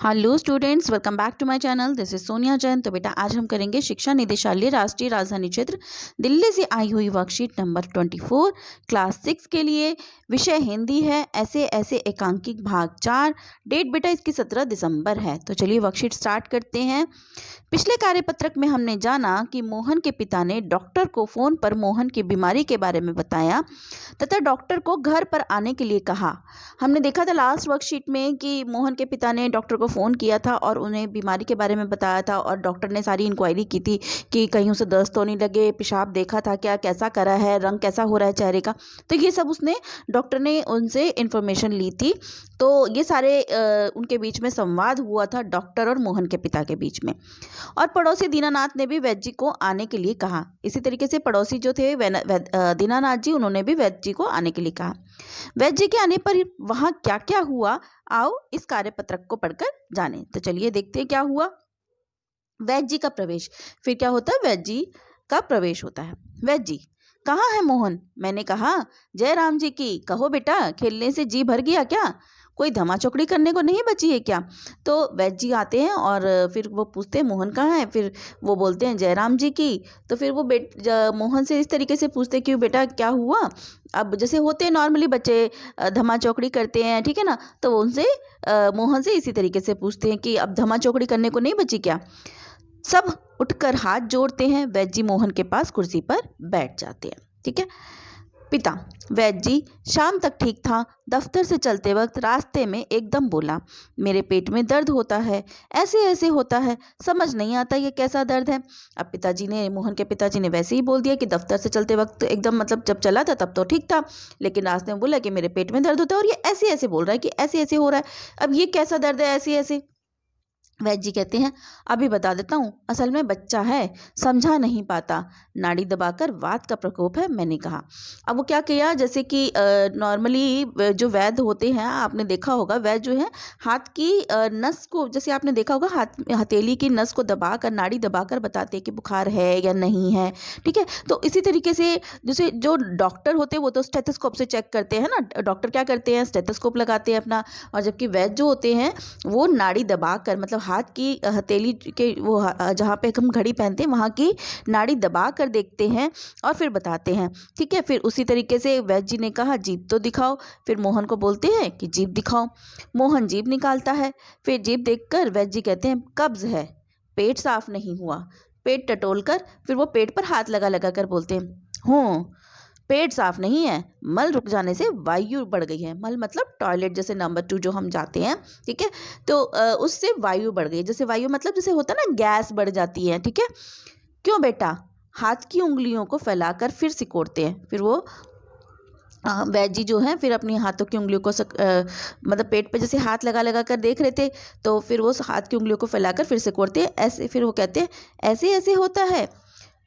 Hello students, welcome back to my channel. This is Sonia Jain. तो बेटा आज हम करेंगे शिक्षा निदेशालय राष्ट्रीय राजधानी क्षेत्र दिल्ली से आई हुई वर्कशीट नंबर 24 क्लास 6 के लिए। विषय हिंदी है। ऐसे ऐसे एकांकिक भाग 4। डेट बेटा इसकी 17 दिसंबर है। तो चलिए वर्कशीट स्टार्ट करते हैं। पिछले कार्यपत्रक में हमने जाना कि मोहन के पिता ने डॉक्टर को फोन पर मोहन की बीमारी के बारे में बताया तथा डॉक्टर को घर पर आने के लिए कहा। हमने देखा था लास्ट वर्कशीट में कि मोहन के पिता ने डॉक्टर को फ़ोन किया था और उन्हें बीमारी के बारे में बताया था और डॉक्टर ने सारी इंक्वायरी की थी कि कहीं उसे दस्त तो नहीं लगे, पेशाब देखा था क्या, कैसा करा है, रंग कैसा हो रहा है चेहरे का। तो ये सब उसने डॉक्टर ने उनसे इन्फॉर्मेशन ली थी। तो ये सारे उनके बीच में संवाद हुआ था डॉक्टर और मोहन के पिता के बीच में। और पड़ोसी दीनानाथ ने भी वैद्य जी को आने के लिए कहा। इसी तरीके से पड़ोसी जो थे दीनानाथ जी, उन्होंने भी वैद्य जी को आने के लिए कहा। वैद्य जी के आने पर वहां क्या क्या हुआ, आओ इस कार्यपत्रक को पढ़कर जाने। तो चलिए देखते हैं क्या हुआ। वैद्य जी का प्रवेश। फिर क्या होता है, वैद्य जी का प्रवेश होता है। वैद्य जी, कहाँ है मोहन? मैंने कहा, जय राम जी की। कहो बेटा, खेलने से जी भर गया क्या? कोई धमा चौकड़ी करने को नहीं बची है क्या? तो वैद्य जी आते हैं और फिर वो पूछते हैं मोहन कहाँ है। फिर वो बोलते हैं जय राम जी की। तो फिर वो मोहन से इस तरीके से पूछते हैं कि बेटा क्या हुआ। अब जैसे होते हैं नॉर्मली बच्चे धमा चौकड़ी करते हैं, ठीक है ना। तो वो उनसे मोहन से इसी तरीके से पूछते हैं कि अब धमा चौकड़ी करने को नहीं बची क्या। सब उठकर हाथ जोड़ते हैं। वैद्य जी मोहन के पास कुर्सी पर बैठ जाते हैं। ठीक है। पिता, वैद्य जी शाम तक ठीक था। दफ्तर से चलते वक्त रास्ते में एकदम बोला, मेरे पेट में दर्द होता है, ऐसे ऐसे होता है, समझ नहीं आता ये कैसा दर्द है। अब मोहन के पिताजी ने वैसे ही बोल दिया कि दफ्तर से चलते वक्त एकदम मतलब जब चला था तब तो ठीक था, लेकिन रास्ते में बोला कि मेरे पेट में दर्द होता है और ये ऐसे ऐसे बोल रहा है कि ऐसे ऐसे हो रहा है। अब ये कैसा दर्द है ऐसे ऐसे। वैद्य जी कहते हैं, अभी बता देता हूँ, असल में बच्चा है, समझा नहीं पाता, नाड़ी दबाकर वात का प्रकोप है, मैंने कहा। अब वो क्या किया, जैसे कि नॉर्मली जो वैद्य होते हैं, आपने देखा होगा वैद्य जो है हाथ की नस को, जैसे आपने देखा होगा हथेली की नस को दबाकर, नाड़ी दबाकर बताते हैं कि बुखार है या नहीं है। ठीक है। तो इसी तरीके से जैसे जो डॉक्टर होते हैं वो तो स्टेथोस्कोप से चेक करते हैं ना। डॉक्टर क्या करते हैं, स्टेथोस्कोप लगाते हैं अपना। और जबकि वैद्य जो होते हैं वो नाड़ी दबाकर, मतलब हाथ की हथेली के वो जहाँ पे हम घड़ी पहनते हैं वहाँ की नाड़ी दबा कर देखते हैं और फिर बताते हैं। ठीक है। फिर उसी तरीके से वैद्य जी ने कहा, जीभ तो दिखाओ। फिर मोहन को बोलते हैं कि जीभ दिखाओ। मोहन जीभ निकालता है। फिर जीभ देखकर वैद्य जी कहते हैं, कब्ज है, पेट साफ नहीं हुआ। पेट टटोल कर फिर वो पेट पर हाथ लगा लगा कर बोलते हैं, हूँ, पेट साफ नहीं है, मल रुक जाने से वायु बढ़ गई है। मल मतलब टॉयलेट, जैसे नंबर 2 जो हम जाते हैं। ठीक है। तो उससे वायु बढ़ गई। जैसे वायु मतलब जैसे होता है ना, गैस बढ़ जाती है। ठीक है। क्यों बेटा? हाथ की उंगलियों को फैलाकर फिर सिकोड़ते हैं। फिर वो वैद्य जी जो है फिर अपनी हाथों की उंगलियों को मतलब पेट पे जैसे हाथ लगा लगा कर देख रहे थे, तो फिर वो हाथ की उंगलियों को फैलाकर फिर सिकोड़ते हैं ऐसे। फिर वो कहते हैं, ऐसे ऐसे होता है।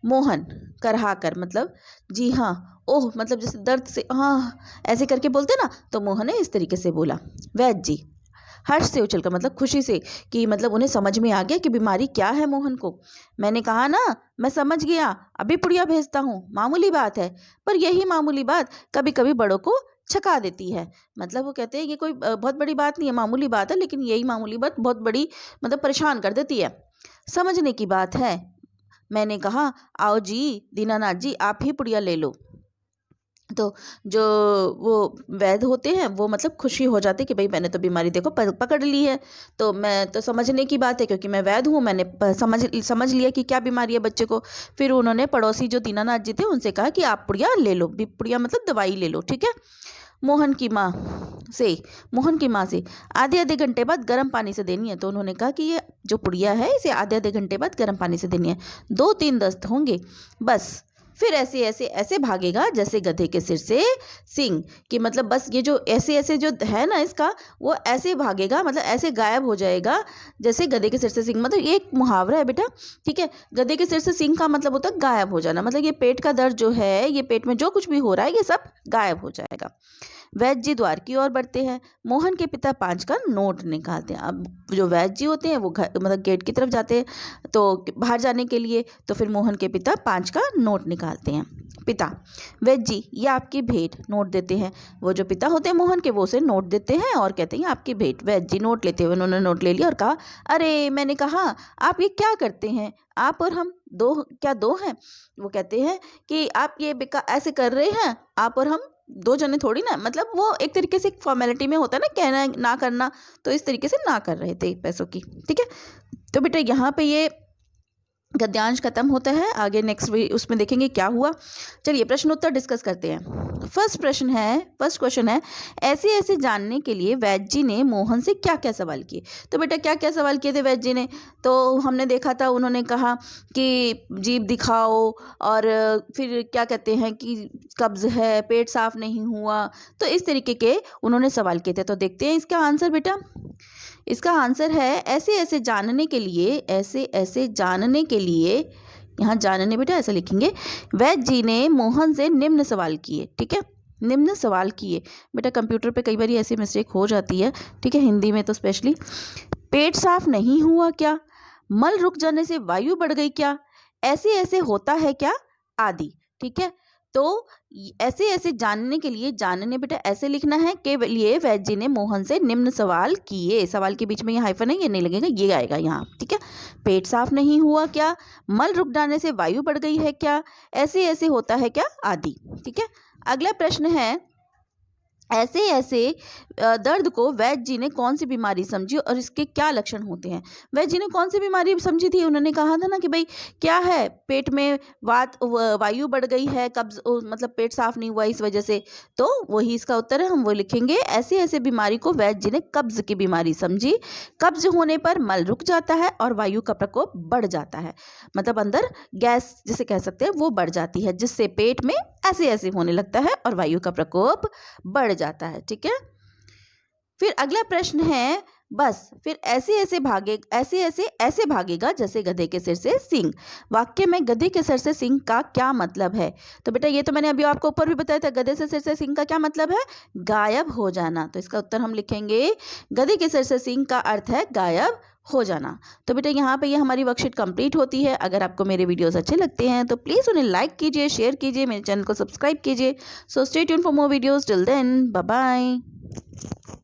मोहन करहा कर, मतलब जी हाँ, ओह मतलब जैसे दर्द से हाँ ऐसे करके बोलते ना, तो मोहन ने इस तरीके से बोला। वैद्य जी हर्ष से उछलकर, मतलब खुशी से, कि मतलब उन्हें समझ में आ गया कि बीमारी क्या है मोहन को। मैंने कहा ना, मैं समझ गया, अभी पुड़िया भेजता हूँ, मामूली बात है। पर यही मामूली बात कभी कभी बड़ों को छका देती है। मतलब वो कहते हैं ये कोई बहुत बड़ी बात नहीं है, मामूली बात है, लेकिन यही मामूली बात बहुत बड़ी मतलब परेशान कर देती है। समझने की बात है। मैंने कहा, आओ जी दीनानाथ जी, आप ही पुड़िया ले लो। तो जो वो वैद्य होते हैं वो मतलब खुशी हो जाते कि भाई मैंने तो बीमारी देखो पकड़ ली है। तो मैं तो समझने की बात है, क्योंकि मैं वैद्य हूँ, मैंने समझ लिया कि क्या बीमारी है बच्चे को। फिर उन्होंने पड़ोसी जो दीनानाथ जी थे उनसे कहा कि आप पुड़िया ले लो, पुड़िया मतलब दवाई ले लो। ठीक है। मोहन की माँ से मोहन की माँ से आधे आधे घंटे बाद गर्म पानी से देनी है। तो उन्होंने कहा कि ये जो पुड़िया है इसे आधे आधे घंटे बाद गर्म पानी से देनी है, 2-3 दस्त होंगे बस। फिर ऐसे ऐसे ऐसे भागेगा जैसे गधे के सिर से सिंग, कि मतलब बस ये जो ऐसे ऐसे जो है ना इसका, वो ऐसे भागेगा, मतलब ऐसे गायब हो जाएगा जैसे गधे के सिर से सिंग। मतलब ये एक मुहावरा है बेटा। ठीक है। गधे के सिर से सिंग का मतलब होता है गायब हो जाना। मतलब ये पेट का दर्द जो है, ये पेट में जो कुछ भी हो रहा है ये सब गायब हो जाएगा। वैद्य जी द्वार की ओर बढ़ते हैं। मोहन के पिता 5 का नोट निकालते हैं। अब जो वैद्य जी होते हैं वो घर मतलब गेट की तरफ जाते हैं तो बाहर जाने के लिए, तो फिर मोहन के पिता 5 का नोट निकालते हैं। पिता, वैद्य जी ये आपकी भेंट, नोट देते हैं। वो जो पिता होते हैं मोहन के, वो उसे नोट देते हैं और कहते हैं आपकी भेंट। वैद्य जी नोट लेते हुए उन्होंने नोट ले लिया और कहा, अरे मैंने कहा आप ये क्या करते हैं, आप और हम दो क्या दो हैं? वो कहते हैं कि आप ये ऐसे कर रहे हैं, आप और हम 2 जने थोड़ी ना, मतलब वो एक तरीके से एक फॉर्मेलिटी में होता है ना, कहना ना करना, तो इस तरीके से ना कर रहे थे पैसों की। ठीक है, तो बेटा यहाँ पे ये गद्यांश खत्म होता है। आगे नेक्स्ट उसमें देखेंगे क्या हुआ। चलिए प्रश्न उत्तर डिस्कस करते हैं। फर्स्ट क्वेश्चन है, ऐसे ऐसे जानने के लिए वैद्य जी ने मोहन से क्या क्या सवाल किए। तो बेटा क्या क्या सवाल किए थे वैद्य जी ने, तो हमने देखा था उन्होंने कहा कि जीभ दिखाओ, और फिर क्या कहते हैं कि कब्ज है, पेट साफ नहीं हुआ, तो इस तरीके के उन्होंने सवाल किए थे। तो देखते हैं इसका आंसर बेटा। इसका आंसर है ऐसे ऐसे जानने के लिए, यहाँ जानने बेटा ऐसे लिखेंगे, वैद्य जी ने मोहन से निम्न सवाल किए। ठीक है, निम्न सवाल किए। बेटा कंप्यूटर पे कई बार ऐसी मिस्टेक हो जाती है, ठीक है, हिंदी में तो स्पेशली। पेट साफ नहीं हुआ क्या? मल रुक जाने से वायु बढ़ गई क्या? ऐसे ऐसे होता है क्या? आदि। ठीक है, तो ऐसे ऐसे जानने के लिए, जानने बेटा ऐसे लिखना है कि लिए वैद्य जी ने मोहन से निम्न सवाल किए। सवाल के बीच में ये हाइफन है, ये नहीं लगेगा, ये आएगा यहाँ। ठीक है, पेट साफ नहीं हुआ क्या? मल रुक जाने से वायु बढ़ गई है क्या? ऐसे ऐसे होता है क्या? आदि। ठीक है, अगला प्रश्न है, ऐसे ऐसे दर्द को वैद्य जी ने कौन सी बीमारी समझी और इसके क्या लक्षण होते हैं? वैद्य जी ने कौन सी बीमारी समझी थी? उन्होंने कहा था ना कि भाई क्या है, पेट में वायु बढ़ गई है, कब्ज मतलब पेट साफ नहीं हुआ इस वजह से, तो वही इसका उत्तर है। हम वो लिखेंगे, ऐसे ऐसे बीमारी को वैद्य जी ने कब्ज की बीमारी समझी। कब्ज होने पर मल रुक जाता है और वायु का प्रकोप बढ़ जाता है, मतलब अंदर गैस जिसे कह सकते हैं वो बढ़ जाती है, जिससे पेट में ऐसे ऐसे होने लगता है और वायु का प्रकोप बढ़ जाता है। ठीक है, फिर अगला प्रश्न है, बस फिर ऐसे ऐसे भागेगा जैसे गधे के सिर से सींग। वाक्य में गधे के सिर से सींग का क्या मतलब है? तो बेटा ये तो मैंने अभी आपको ऊपर भी बताया था, गधे से सिर से सींग का क्या मतलब है? गायब हो जाना। तो इसका उत्तर हम लिखेंगे, गधे के सिर से सींग का अर्थ है गायब हो जाना। तो बेटा यहाँ पे ये हमारी वर्कशीट कंप्लीट होती है। अगर आपको मेरे वीडियोस अच्छे लगते हैं तो प्लीज़ उन्हें लाइक कीजिए, शेयर कीजिए, मेरे चैनल को सब्सक्राइब कीजिए। So stay tuned for more videos. Till then, bye bye.